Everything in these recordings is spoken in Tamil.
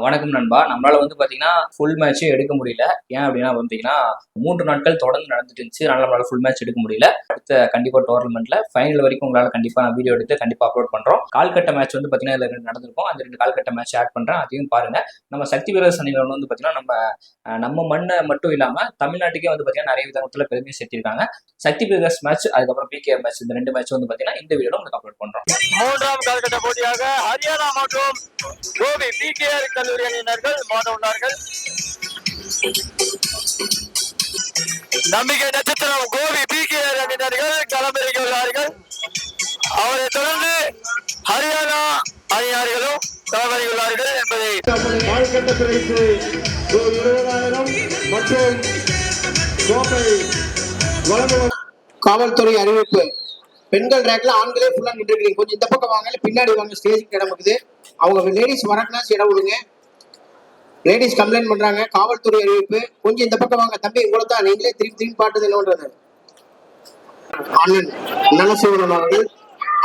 வணக்கம் நண்பா. நம்மளால பார்த்தீங்கன்னா, ஃபுல் மேட்ச்சும் எடுக்க முடியல. ஏன் அப்படின்னா பார்த்தீங்கன்னா, 3 நாட்கள் தொடர்ந்து நடந்துட்டு இருந்துச்சு. அதனால நம்மளால ஃபுல் மேட்ச் எடுக்க முடியல. அடுத்த கண்டிப்பா டோர்னமெண்ட்ல ஃபைனல் வரைக்கும் உங்களால கண்டிப்பா நான் வீடியோ எடுத்து கண்டிப்பா அப்லோட் பண்றோம். கால்கட்ட மேட்ச் பார்த்தீங்கன்னா, இதுல 2 நடந்திருக்கும். அந்த 2 கால்கட்ட மேட்ச் ஆட் பண்றேன். அதையும் பாருங்க. நம்ம சக்தி வீரர்ஸ் அணியினர் பார்த்தீங்கன்னா, நம்ம மண்ணை மட்டும் இல்லாம தமிழ்நாட்டுக்கே பார்த்தீங்கன்னா, நிறைய விதத்துல பெருமையை சேர்த்திருக்காங்க. சக்தி வீரர்ஸ் மேட்ச், அதுக்கப்புறம் பிகே மேட்ச், இந்த 2 மேட்ச் பார்த்தீங்கன்னா இந்த வீடியோல உங்களுக்கு அப்லோட் பண்றோம். 3ஆம் கால்கட்ட போட்டியாக ஹரியானா மற்றும் கோபி பிகேஆர் கல்லூரி அணியினர்கள் மோத உள்ளார்கள். நம்பிக்கை நட்சத்திரம் கோபி பிகேஆர் அணியினர்கள் களமிறங்கி உள்ளார்கள். அவரை தொடர்ந்து ஹரியானா அணியினர்களும் களமிறங்கி உள்ளார்கள் என்பதை காவல்துறை அறிவிப்பு. பெண்கள் ரேக்ல ஆண்களே ஃபுல்லா நின்றுருக்கீங்க. கொஞ்சம் இந்த பக்கம் வாங்க, பின்னாடி வாங்க. ஸ்டேஜுக்கு இடம் இருக்குது. அவங்க லேடிஸ் வரக்குனாச்சு இடம் விடுங்க. லேடிஸ் கம்ப்ளைண்ட் பண்றாங்க. காவல்துறை அறிவிப்பு. கொஞ்சம் இந்த பக்கம் வாங்க. தம்பி உங்களை தான், நீங்களே திரும்பி பாட்டுது என்னன்றது. அண்ணன் நலசேவரன் அவர்கள்,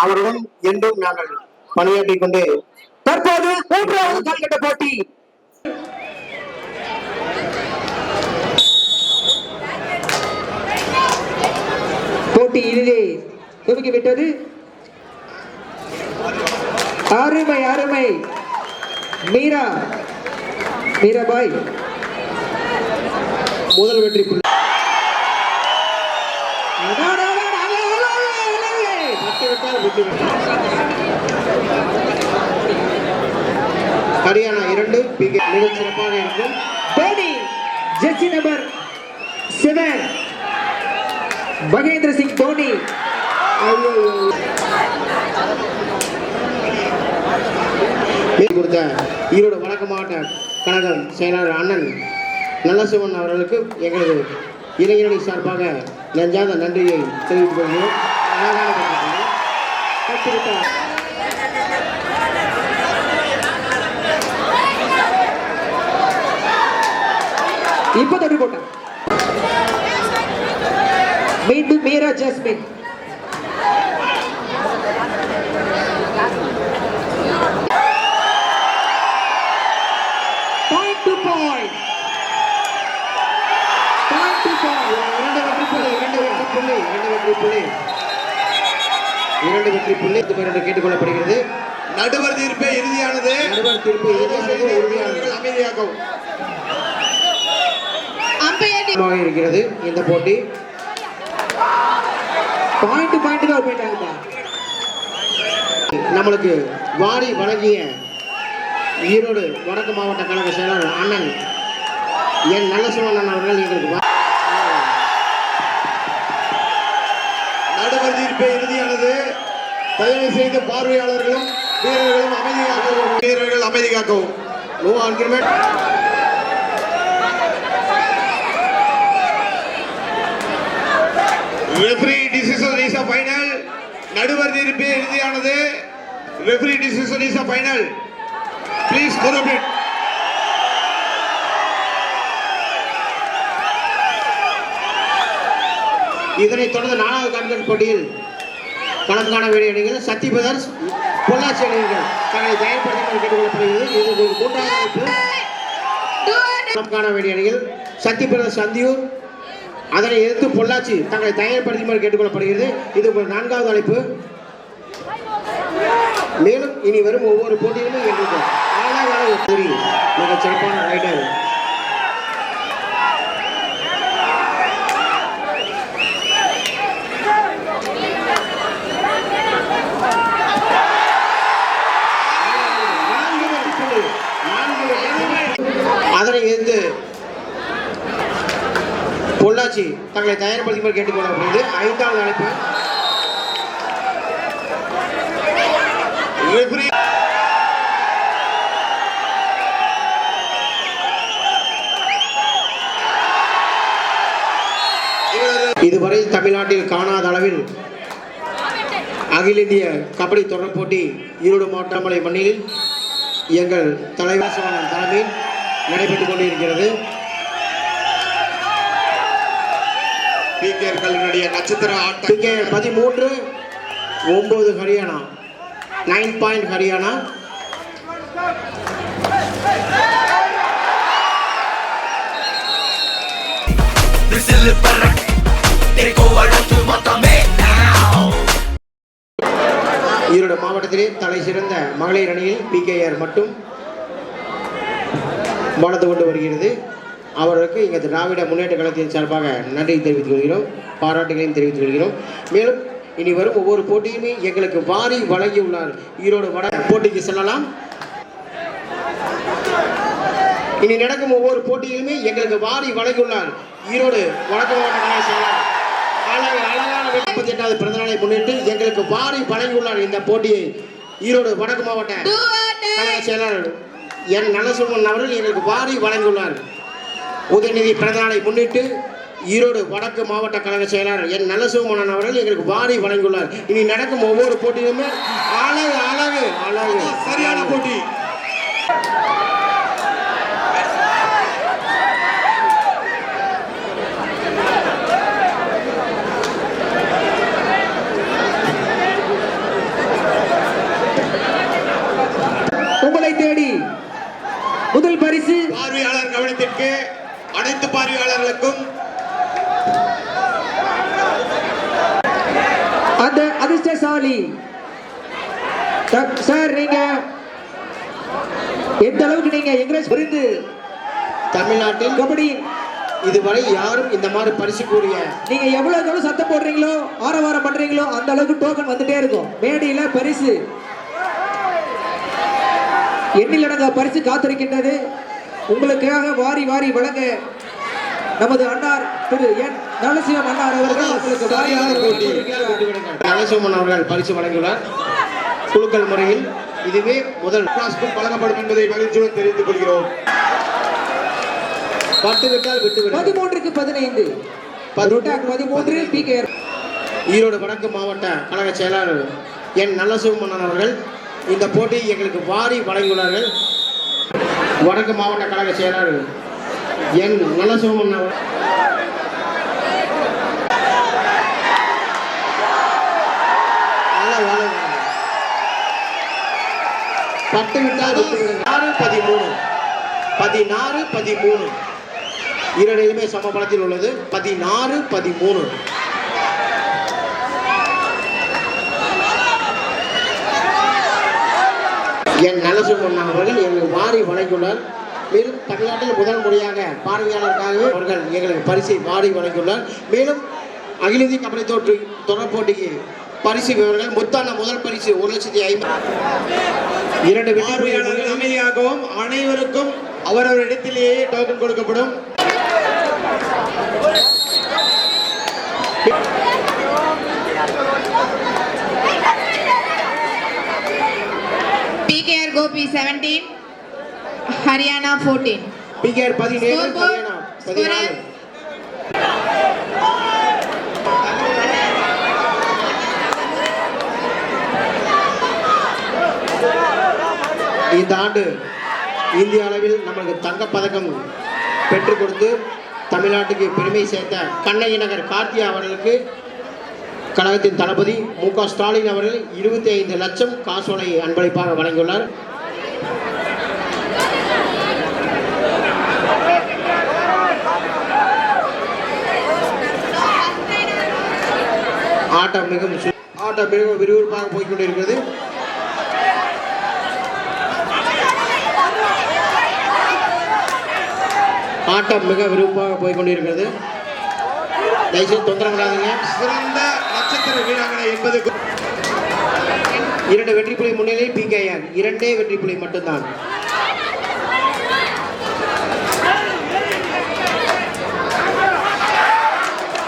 அவருடன் என்றும் நாங்கள் பணியாற்றிக் கொண்டு தற்போது 3வது கால்கட்ட போட்டி இதிலே துவங்கிவிட்டது. அருமை அருமை. மீராபாய் முதல் வெற்றி புள்ளி. ஹரியானா 2 மிக சிறப்பாக இருக்கும். Dhoni Jersey number 7 Mahendra Singh Dhoni. கொடுத்த ஈரோடு வடக்கு மாவட்ட கழகம் செயலாளர் அண்ணன் நல்லசிவன் அவர்களுக்கு எங்களது இளைஞரணி சார்பாக நெஞ்சாத நன்றியை தெரிவித்துக் கொள்கிறோம். இப்ப தட்டி போட்டான். மீண்டும் Meera jasmine. Point to point. இரண்டு வெற்றி புள்ளி கேட்டுக்கொள்ளப்படுகிறது. நடுவர் தீர்ப்பே இறுதியானது. நடுவர் தீர்ப்பு இறுதியானது. அமைதியாகவும் இருக்கிறது இந்த போட்டி. பாயிண்ட் தான் போயிட்டாங்க. நம்மளுக்கு வாரி வழங்கிய ஈரோடு வடக்கு மாவட்ட கழக செயலாளர் அண்ணன் என் நல்லசிவன் அவர்கள் எங்களுக்கு நடுவர் தீர்ப்பே இறுதியானது. தயவு செய்து பார்வையாளர்களும் வீரர்கள் அமைதி காக்கவும். No argument. Referee decision is a final. நடுவர் தீர்ப்பு இறுதியானது. Referee decision is a final. Please cooperate. இதனைத் தொடர்ந்து 4வது கால்கட்ட போட்டியில் களம் காண வேண்டிய அணிகள் சக்தி பிரதர்ஸ் பொள்ளாச்சி அணிகள் தங்களை தயார்படுத்தி கேட்டுக்கொள்ளப்படுகிறது. இது 3வது அழைப்பு. களம் காண வேண்டிய அணிகள் சக்தி பிரதர்ஸ் சந்தியூர், அதனை எதிர்த்து பொள்ளாச்சி தங்களை தயார்படுத்தி கேட்டுக்கொள்ளப்படுகிறது. இது 4வது அழைப்பு. மேலும் இனி வரும் ஒவ்வொரு போட்டியிலுமே எங்களுக்கு மிக சிறப்பான ரைடர் அதனை எதிர்த்து பொள்ளாச்சி தங்களை தயார்படுத்தி கேட்டுக்கொள்ளப்படுகிறது. 5வது அழைப்பு. இதுவரை தமிழ்நாட்டில் காணாத அளவில் அகில இந்திய கபடி தொடர் போட்டி ஈரோடு மாவட்டமலை மண்ணில் எங்கள் தலைவர் தலைமையில் நடைபெற்றுக் கொண்டிருக்கிறது. பிகேஆர் கல்லூரியுடைய நட்சத்திர ஆட்டம். PKR 13 9 Haryana 9 point Haryana. Whistle பறக்க take over ஒட்டுமொத்தமே now. ஈரோடு மாவட்டத்திலே தலை சிறந்த மகளிர் அணியில் PKR மட்டும் வளர்த்து கொண்டு வருகிறது. அவர்களுக்கு எங்கள் திராவிட முன்னேற்ற கழகத்தின் சார்பாக நன்றி தெரிவித்துக் கொள்கிறோம், பாராட்டுகளையும் தெரிவித்துக் கொள்கிறோம். மேலும் இனி வரும் ஒவ்வொரு போட்டியுமே எங்களுக்கு வாரி வழங்கியுள்ளார். ஈரோடு வட போட்டிக்கு செல்லலாம். இனி நடக்கும் ஒவ்வொரு போட்டியிலுமே எங்களுக்கு வாரி வழங்கியுள்ளார். ஈரோடு வடக்கு மாவட்ட கழக செயலாளர் அழகான 48வது பிறந்தநாளை முன்னிட்டு எங்களுக்கு வாரி வழங்கியுள்ளார். இந்த போட்டியை ஈரோடு வடக்கு மாவட்ட கழக செயலாளர் என் நலசுமன் அவர்கள் எங்களுக்கு வாரி வழங்கியுள்ளார். உதயநிதி பிறந்தநாளை முன்னிட்டு ஈரோடு வடக்கு மாவட்ட கழக செயலாளர் என் நலசுமன் அவர்கள் எங்களுக்கு வாரி வழங்கியுள்ளார். இனி நடக்கும் ஒவ்வொரு போட்டியிலுமே அழகு சரியான போட்டி. உங்களை தேடி முதல் பரிசு பார்வையாளர் கவனத்திற்கு, அனைத்து பார்வையாளர்களுக்கும் அந்த அதிர்ஷ்டசாலி சார், நீங்க எந்த அளவுக்கு நீங்க என்கரேஜ் புரிந்து தமிழ்நாட்டில் கபடி இதுவரை யாரும் இந்த மாதிரி பரிசு கூறிய நீங்க எவ்வளவு சத்தம் போடுறீங்களோ ஆரவாரம் பண்றீங்களோ அந்த அளவுக்கு டோக்கன் வந்துட்டே இருக்கும். மேடையில பரிசு எண்ணிலடங்கா பரிசு காத்திருக்கின்றது. உங்களுக்காக வாரி வழங்க நமது அன்னார் திரு என் நலசிவம் அன்னார் அவர்கள் உங்களுக்கு நலசிவம் அவர்கள் பரிசு வழங்கியுள்ளார். குழுக்கள் முறையில் இதுவே முதல் கிளாஸ்க்கும் வழங்கப்படும் என்பதை மகிழ்ச்சியுடன் தெரிவித்துக் கொள்கிறோம். 10 விட்டால் விட்டு 13க்கு 15 13 PKR ஈரோடு வடக்கு மாவட்ட கழக செயலாளர் என் நல்லசிவமன்னன் அவர்கள் இந்த போட்டியை எங்களுக்கு வாரி வழங்கியுள்ளார்கள். வடக்கு மாவட்ட கழக செயலாளர் என் நல்லசிவமன்னன் அவர்கள் 10 விட்டால் 16-13 இரண்டையுமே சமபலத்தில் உள்ளது. 16-13 என் நலசுமன் அவர்கள் எங்களுக்கு வாரி வழங்கியுள்ளார். மேலும் தமிழ்நாட்டில் முதல் முறையாக பார்வையாளருக்காக அவர்கள் எங்களுக்கு பரிசை வாரி வழங்கியுள்ளார். மேலும் அகில இந்திய கபடி தொடர் போட்டிக்கு பரிசு விவரங்கள் மொத்தான முதல் பரிசு 1,50,000 2 பார்வையாளர்கள் அமைதியாகவும் அனைவருக்கும் அவரவர் இடத்திலேயே டோக்கன் கொடுக்கப்படும். PKR Gopi 17, Haryana 14. PKR 17, Haryana 14. இந்த ஆண்டு இந்திய அளவில் நமக்கு தங்கப்பதக்கம் பெற்றுக் கொடுத்து தமிழ்நாட்டுக்கு பெருமை சேர்த்த கண்ணகி நகர் கார்த்தியா அவர்களுக்கு கழகத்தின் தளபதி மு.க. ஸ்டாலின் அவர்கள் 25 லட்சம் காசோலை அன்பளிப்பாக வழங்கியுள்ளார். ஆட்டம் மிகவும் விறுவிறுப்பாக போய்கொண்டிருக்கிறது. ஆட்டம் மிக விருப்பமாக போய்கொண்டிருக்கிறது. தயவுசெய்து தொந்தரவு பண்ணாதீங்க. சிறந்த நட்சத்திர வீராங்கனை என்பது 2 வெற்றி புள்ளி முன்னிலை PKR 2 வெற்றி புள்ளி மட்டும்தான்.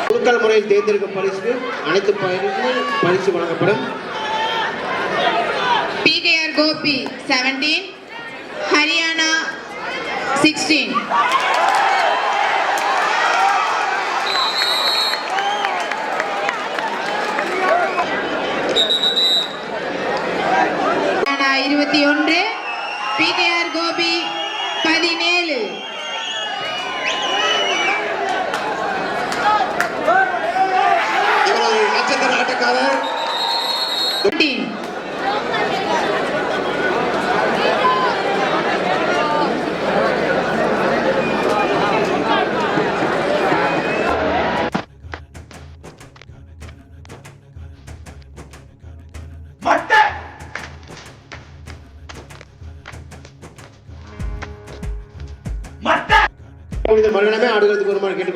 குழுக்கள் முறையில் தேர்ந்தெடுக்கும் பரிசுக்கு அனைத்து பரிசு வழங்கப்படும். PKR Gopi 17, Haryana 16. Haryana 21, PKR Gopi 17. இவரது நட்சத்திர ஆட்டக்காரர் 15.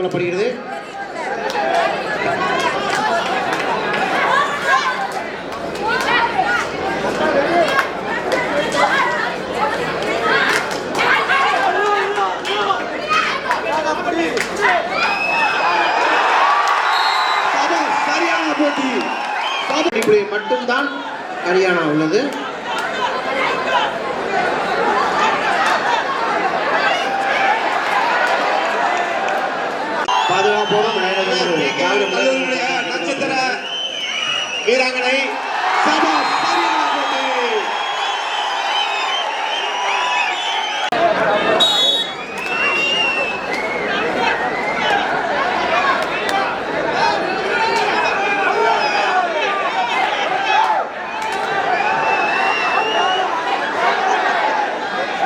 கேட்டுக்கொள்ளப்படுகிறது. சரியான போட்டி. மட்டும்தான் ஹரியானா உள்ளது. பாதுகாப்போடு கல்லூரியுடைய நட்சத்திர வீராங்கனை சபாஸ். சரியான போட்டி.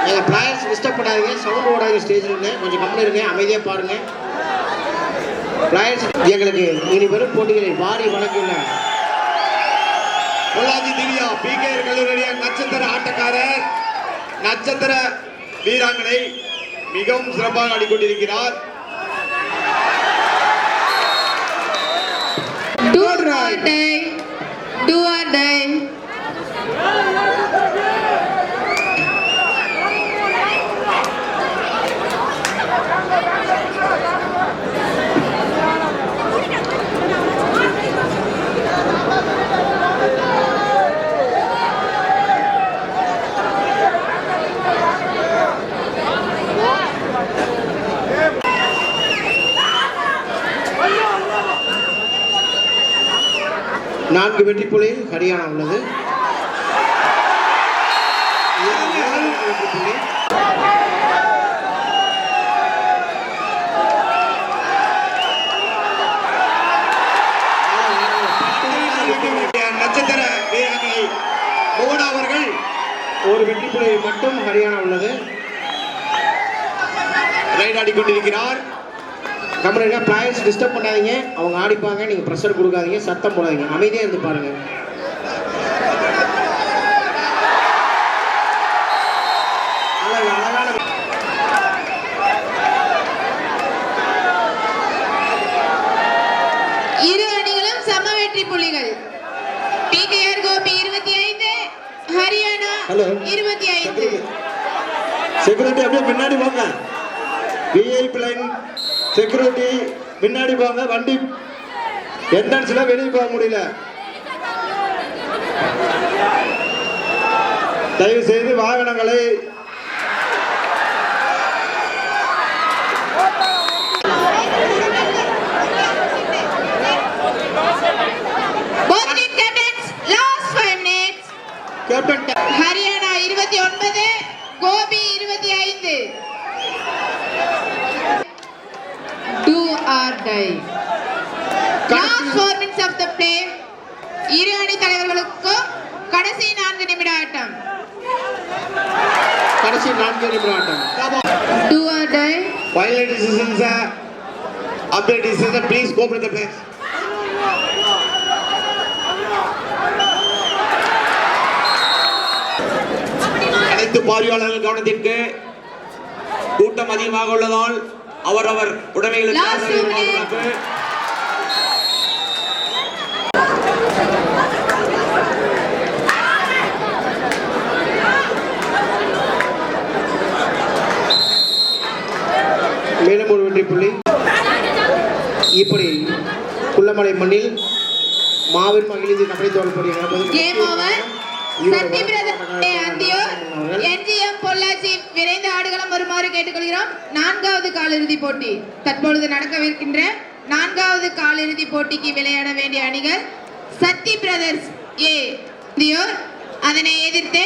நீங்கள் பிளேயர்ஸ் டிஸ்டர்ப் பண்ணாதீங்க, சவுண்ட் ஓடாதீங்க. ஸ்டேஜில் இருங்க, கொஞ்சம் கம்மி இருங்க, அமைதியாக பாருங்க. பிளேயர்ஸ் எங்களுக்கு இனி வரும் போட்டிகளில் பாரி வழங்கியுள்ள பொள்ளாச்சி திவ்யா பிகேஆர் கல்லூரியுடைய நட்சத்திர ஆட்டக்காரர், நட்சத்திர வீராங்கனை மிகவும் சிறப்பாக ஆடிக்கொண்டிருக்கிறார். Do or die. Do or die. நான்கு வெற்றி புள்ளியில் ஹரியானா உள்ளது. வெற்றி புள்ளி. நட்சத்திர வீராங்கனை மோகனா அவர்கள் ஒரு வெற்றி புள்ளியில் மட்டும் ஹரியானா உள்ளது. ரைட் ஆடிக்கொண்டிருக்கிறார். கம்பெனியில் பிளேயர்ஸ் டிஸ்டர்ப் பண்ணாதீங்க, அவங்க ஆடிப்பாங்க. நீங்கள் ப்ரெஷர் கொடுக்காதீங்க, சத்தம் போடாதீங்க, அமைதியாக இருந்து பாருங்க. அழகான இரு அணிகளும் சம வெற்றி புள்ளிகள். PKR Gobi 25, Haryana Hello. 25. Security அப்படியே பின்னாடி போங்க. விஐபி லைன் செக்யூரிட்டி பின்னாடி போங்க. வண்டி என்ட்ரன்ஸ்ல வெளியே போக முடியல. தயவு செய்து வாகனங்களை Both team captains, last 5 minutes. Captain Haryana 29, Gobi 25. Do or die. Last 4 minutes of the play. இரு அணி தலைவர்களுக்கும் கடைசி 4 நிமிட ஆட்டம். கடைசி 4 நிமிட ஆட்டம். Do or die. Final decisions, update decisions, please go to the place. அனைத்து பார்வையாளர்கள் கவனத்திற்கு. கூட்டம் அதிகமாக உள்ளதால் அவரவர் உடைமைகளுக்கு Last 2 minutes. பாதுகாப்பு. மேலும் ஒரு வெற்றி புள்ளி. இப்படி குள்ளமலை மண்ணில் மாபெரும் மகளிர் கபடி தோல் போட்டி நடப்பது. Game over. சத்தி பிரதர் அந்தியூர் என்ஜிஎம் பொள்ளாச்சி விரைந்து ஆடுகளம் வருமாறு கேட்டுக்கொள்கிறோம். 4வது காலிறுதி போட்டி தற்பொழுது நடக்கவிருக்கின்ற 4வது காலிறுதி போட்டிக்கு விளையாட வேண்டிய அணிகள் சத்தி பிரதர்ஸ் ஏ அந்தியூர், அதனை எதிர்த்து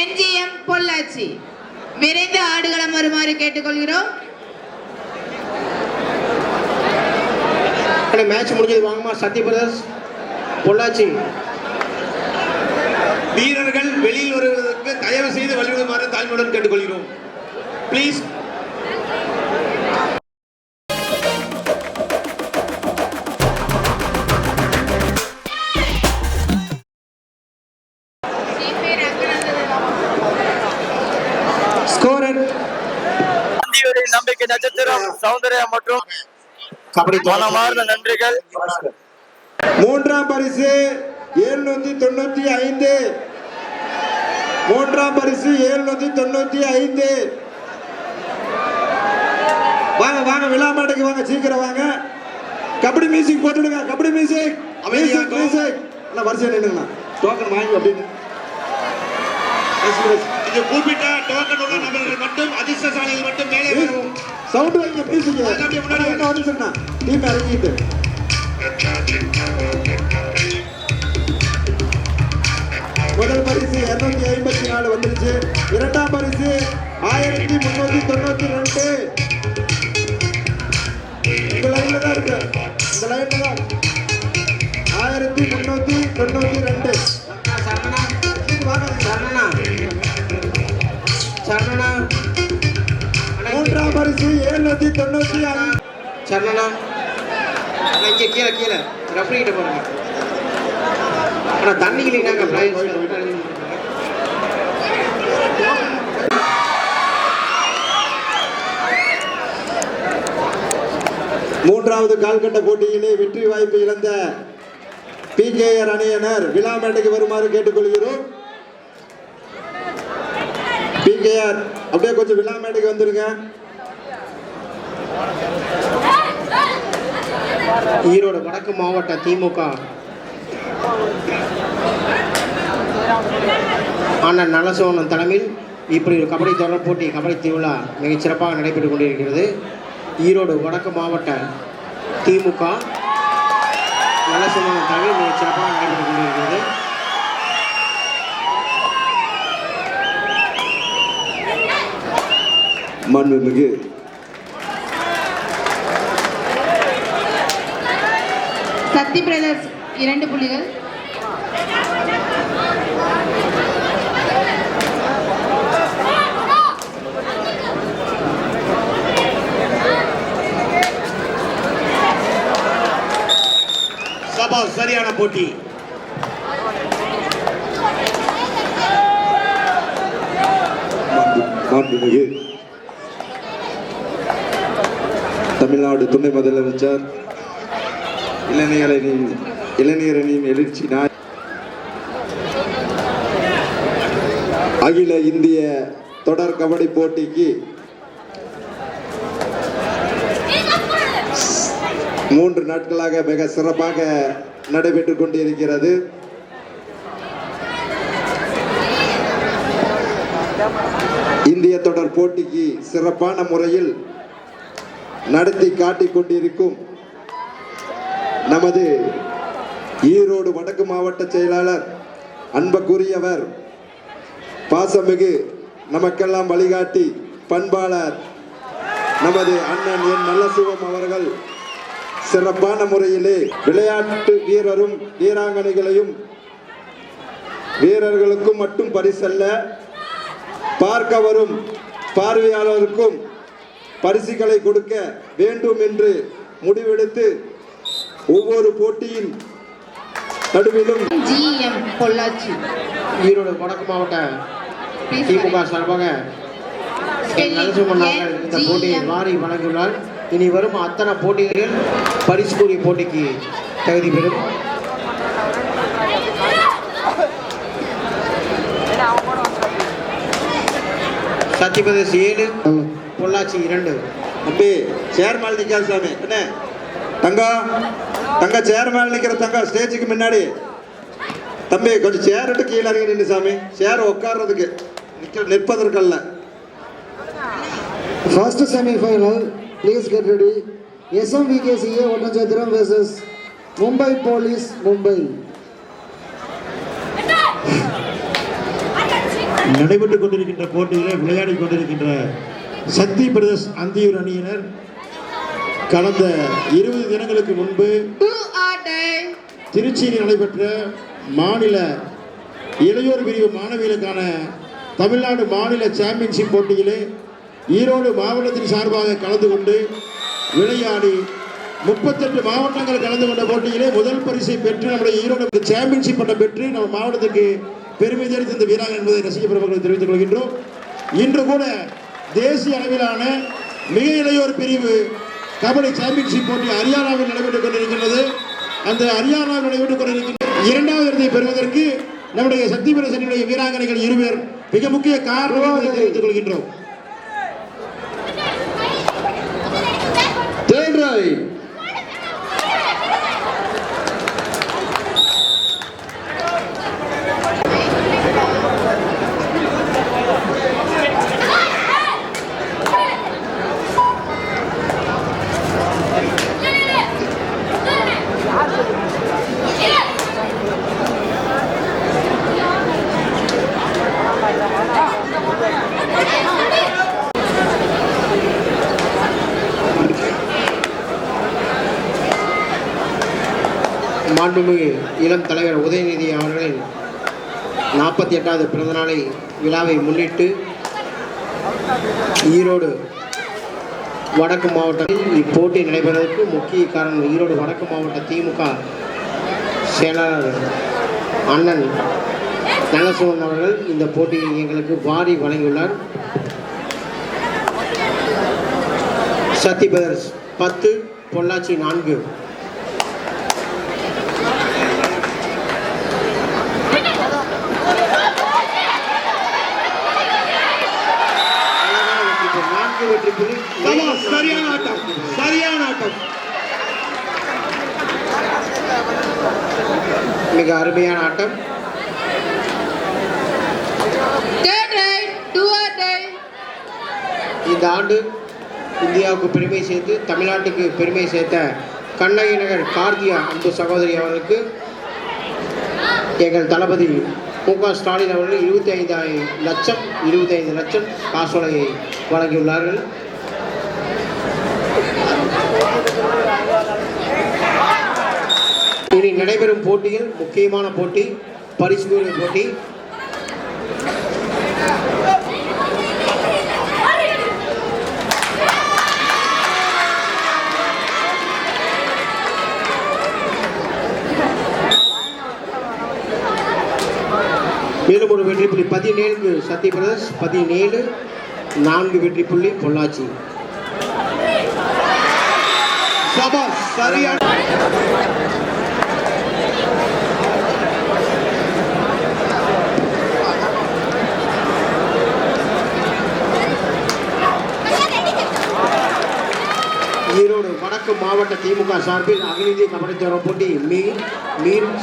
என்ஜிஎம் பொள்ளாச்சி. விரைந்து ஆடுகளம் வருமாறு கேட்டுக்கொள்கிறோம். மேட்ச் முடிஞ்சது, வாங்கம்மா. சத்ய பிரதர்ஸ் பொள்ளாச்சி. வீரர்கள் வெளியில் வருவதற்கு தயவு செய்து வழிவிடுமாறு தாழ்மையுடன் கேட்டுக்கொள்கிறோம். ப்ளீஸ். ஸ்கோரர் நம்பிக்கை நட்சத்திரம் சௌந்தர்யா மற்றும் கபடி மனமார்ந்த நன்றிகள். மூன்றாம் பரிசு 795. மூன்றாம் பரிசு 795. வாங்க வாங்க விழாமாட்டுக்கு வாங்க, சீக்கிரம் வாங்க. கபடி மியூசிக் போட்டுடுங்க, கபடி மியூசிக். மியூசிக் மியூசிக் எல்லாம் வரிசையில் நின்னுங்கண்ணா. டோக்கன் வாங்கி அப்படின்னு இது குறிப்பிட்ட டோக்கன் உள்ள நபர்கள் மட்டும், அதிர்ஷ்டசாலிகள் மட்டும் மேலே வரவும். சவுண்ட் வைங்க மியூசிக். முன்னாடி வந்து சொன்னா டீம் இறங்கிட்டு முதல் பரிசு 254 வந்துருச்சு. இரண்டாம் பரிசு 1392. இந்த லைன்ல தான் இருக்கு, இந்த லைன்ல தான் 1392. மூன்றாம் பரிசு 795. சரணா இங்கே கீழே கீழே ரெஃப்ரி கிட்ட போறாங்க. ஆனா தண்ணி இல்லைனாங்க. மூன்றாவது கால்கட்ட போட்டியிலே வெற்றி வாய்ப்பு இழந்த பிகேஆர் அணியினர் விழாமேட்டைக்கு வருமாறு கேட்டுக்கொள்கிறோம். பிகேஆர் அப்படியே கொஞ்சம் விழாமேட்டைக்கு வந்துருங்க. ஈரோடு வடக்கு மாவட்ட திமுக அண்ணன் நலசோனன் தலைமையில் இப்படி ஒரு கபடி தொடர் போட்டி, கபடி திருவிழா மிகச் சிறப்பாக நடைபெற்றுக் கொண்டிருக்கிறது. ஈரோடு வடக்கு மாவட்ட திமுக நலசோனன் தலைமையில் மிகச் சிறப்பாக நடைபெற்றுக் கொண்டிருக்கிறது. மாண்புமிகு சக்தி பிரதர்ஸ் 2 புள்ளிகள். சபா சரியான போட்டி. மாண்புமிகு தமிழ்நாடு துணை முதலமைச்சர் இளைஞரணியின் எழுச்சி நாய் அகில இந்திய தொடர் கபடி போட்டிக்கு 3 நாட்களாக மிக சிறப்பாக நடைபெற்றுக் கொண்டிருக்கிறது. இந்திய தொடர் போட்டிக்கு சிறப்பான முறையில் நடத்தி காட்டிக் கொண்டிருக்கும் நமது ஈரோடு வடக்கு மாவட்ட செயலாளர், அன்புக்குரியவர், பாசமிகு, நமக்கெல்லாம் வழிகாட்டி, பண்பாளர் நமது அண்ணன் என் நல்லசிவம் அவர்கள் சிறப்பான முறையிலே விளையாட்டு வீரரும் வீராங்கனைகளையும் வீரர்களுக்கும் மட்டும் பரிசல்ல, பார்க்க வரும் பார்வையாளருக்கும் பரிசுகளை கொடுக்க வேண்டும் என்று முடிவெடுத்து ஒவ்வொரு போட்டியின் நடுவிலும் GM பொள்ளாச்சி ஈரோடு வடக்கு மாவட்ட திமுக சார்பாக நலசோனன் அவர்கள் இந்த போட்டியை வாரி வழங்கியுள்ளார். இனி வரும் அத்தனை போட்டிகளில் பரிசுக்குரிய போட்டிக்கு தகுதி பெறும். சத்தியபிரதேஷ் 7, பொள்ளாச்சி 2. அப்படி சேர்மால் நிக்காது சாமி. என்ன தங்க சேர்மால் நிக்கிற தங்க ஸ்டேஜுக்கு முன்னாடி தம்பி கொஞ்சம் சேர் விட்டு கீழே இறங்கி நின்று சாமி. சேர் உட்கார்றதுக்கு நிற்பதற்கல்ல. First semi-final, please get ready. SMVKCA Vattanachitram versus Mumbai Police, Mumbai. நடைபெற்றுக் கொண்டிருக்கின்ற போட்டியிலே விளையாடி கொண்டிருக்கின்ற சக்தி பிரதர்ஸ் அந்தியூர் அணியினர் கடந்த 20 தினங்களுக்கு முன்பு திருச்சியில் நடைபெற்ற மாநில இளையோர் பிரிவு மாணவிகளுக்கான தமிழ்நாடு மாநில சாம்பியன்ஷிப் போட்டியிலே ஈரோடு மாவட்டத்தின் சார்பாக கலந்து கொண்டு விளையாடி 38 மாவட்டங்கள் கலந்து கொண்ட போட்டியிலே முதல் பரிசை பெற்று நம்முடைய ஈரோடு சாம்பியன்ஷிப் பட்டம் பெற்று நம்ம மாவட்டத்துக்கு பெருமை தெரிவித்த இந்த வீராங்கனை என்பதை ரசிக பெருமக்களை தெரிவித்துக் கொள்கின்றோம். இன்று கூட தேசிய அளவிலான மிக இளையோர் பிரிவு கபடி சாம்பியன்ஷிப் போட்டி ஹரியானாவில் நடைபெற்றுக் கொண்டிருக்கிறது. அந்த ஹரியானாவில் நடைபெற்றுக் கொண்டிருக்கின்ற இரண்டாவது இடத்தை பெறுவதற்கு நம்முடைய சக்தி பிரசனுடைய வீராங்கனைகள் இருவர் மிக முக்கிய காரணமாக தெரிவித்துக் கொள்கின்றோம். Third right. மாண்புமிகு இளம் தலைவர் உதயநிதி அவர்களின் 48வது பிறந்தநாளை விழாவை முன்னிட்டு ஈரோடு வடக்கு மாவட்டத்தில் இப்போட்டி நடைபெறுவதற்கு முக்கிய காரணம் ஈரோடு வடக்கு மாவட்ட திமுக செயலாளர் அண்ணன் நல்லசிவன் அவர்கள் இந்த போட்டியை எங்களுக்கு வாரி வழங்கியுள்ளார். சக்தி பிரதர்ஸ் 10, பொள்ளாச்சி 4. சரியான ஆட்டம், சரியான ஆட்டம். மிக அருமையான ஆட்டம். இந்த ஆண்டு இந்தியாவுக்கு பெருமை சேர்த்து தமிழ்நாட்டுக்கு பெருமை சேர்த்த கண்ணகி நகர் கார்த்தியா அன்பு சகோதரி அவர்களுக்கு எங்கள் தளபதி மு.க. ஸ்டாலின் அவர்கள் 25 லட்சம் காசோலையை வழங்கியுள்ளார்கள். இனி நடைபெறும் போட்டியில் முக்கியமான போட்டி பரிசு போட்டி. மேலும் ஒரு வெற்றி புள்ளி 17 சக்தி பிரதர்ஸ், 17 4 வெற்றி புள்ளி பொள்ளாச்சி. சரியான ஈரோடு வடக்கு மாவட்ட திமுக சார்பில் அகில இந்திய கபடி தொடர் போட்டி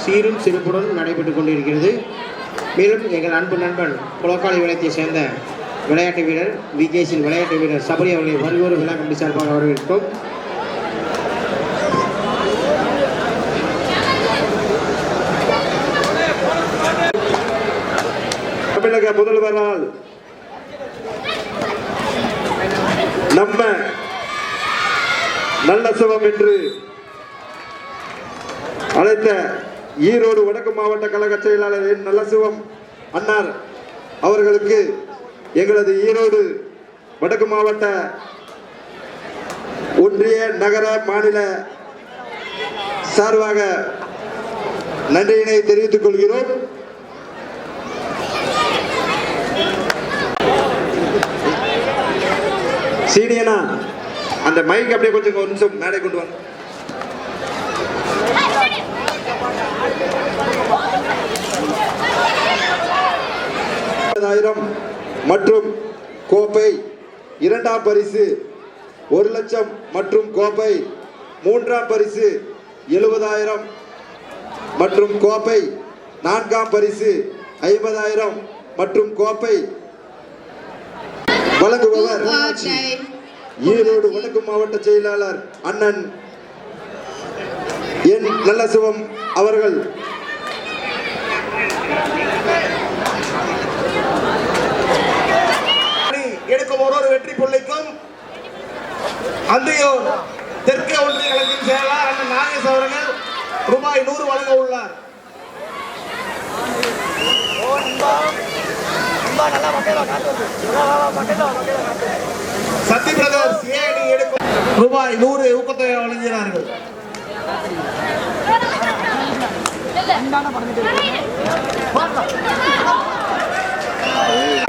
சீரும் சிறப்புடன் நடைபெற்றுக் கொண்டிருக்கிறது. மேலும் எங்கள் அன்பு நண்பன் குளக்காளி விளையத்தை சேர்ந்த விளையாட்டு வீரர் விகேசின் விளையாட்டு வீரர் சபரி அவர்களை வருவோர் விழா கமிட்டி சார்பாக வரவேற்கிறோம். தமிழக முதல்வரால் நம்ம நல்ல சிவம் என்று அழைத்த ஈரோடு வடக்கு மாவட்ட கழக செயலாளர் என் நல்லசிவம் அன்னார் அவர்களுக்கு எங்களது ஈரோடு வடக்கு மாவட்ட ஒன்றிய நகர மாநில சார்பாக நன்றியினை தெரிவித்துக் கொள்கிறோம். சீனியனா அந்த மைக் அப்படியே கொஞ்சம் ஒரு நிமிஷம் மேடை கொண்டு வாங்க. மற்றும் கோப்பை 2ஆம் பரிசு 1 லட்சம் மற்றும் கோப்பை 3ஆம் பரிசு 70,000 மற்றும் கோப்பை 4ஆம் பரிசு 50,000 மற்றும் கோப்பை வழங்குபவர் ஈரோடு வடக்கு மாவட்ட செயலாளர் அண்ணன் என் நல்லசிவம் அவர்கள். எடுக்கும் ஒரு வெற்றி புள்ளிக்கும் அந்தியூர் தெற்கு ஒன்றிய கழகத்தின் செயலாளர் அண்ணன் நாகேஷ் அவர்கள் ரூபாய் 100 வழங்க உள்ளார். சக்தி பிரதர்ஸ் ஏடி எடுக்கும் ரூபாய் 100 ஊக்கத்தொகை வழங்குகிறார்கள்.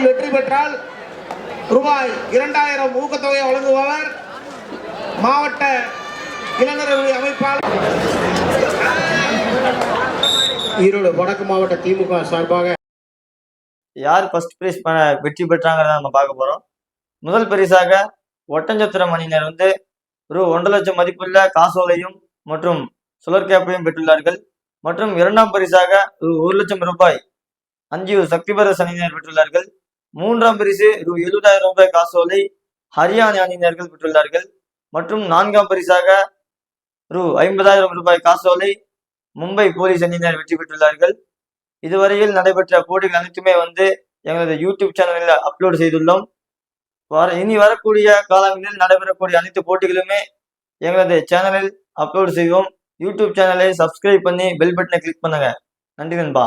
வெற்றி பெற்றால் ரூபாய் 2000 ஊக்கத்தொகை வழங்குபவர் மாவட்ட இளைஞர்கள் அமைப்பாளர் ஈரோடு வடக்கு மாவட்ட திமுக சார்பாக யார் ஃபர்ஸ்ட் பிரைஸ் வெற்றி பெற்றாங்கிறத நம்ம பார்க்க போறோம். முதல் பரிசாக ஒட்டஞ்சத்திரம் அணியினர் வந்து ரூ 1 லட்சம் மதிப்புள்ள காசோலையும் மற்றும் சுழற்கேப்பையும் பெற்றுள்ளார்கள். மற்றும் இரண்டாம் பரிசாக ரூ 1 லட்சம் ரூபாய் அஞ்சியூர் சக்தி பிரதர்ஸ் அணியினர் பெற்றுள்ளார்கள். மூன்றாம் பரிசு ரூ 70,000 ரூபாய் காசோலை ஹரியானா அணியினர்கள் பெற்றுள்ளார்கள். மற்றும் நான்காம் பரிசாக ரூ 50,000 ரூபாய் காசோலை மும்பை போலீஸ் அணியினர் வெற்றி பெற்றுள்ளார்கள். இதுவரையில் நடைபெற்ற போட்டிகள் அனைத்துமே வந்து எங்களது யூடியூப் சேனலில் அப்லோட் செய்துள்ளோம். இனி வரக்கூடிய காலங்களில் நடைபெறக்கூடிய அனைத்து போட்டிகளுமே எங்களது சேனலில் அப்லோட் செய்வோம். யூடியூப் சேனலை சப்ஸ்கிரைப் பண்ணி பெல் பட்டனை கிளிக் பண்ணுங்க. நன்றி நண்பா.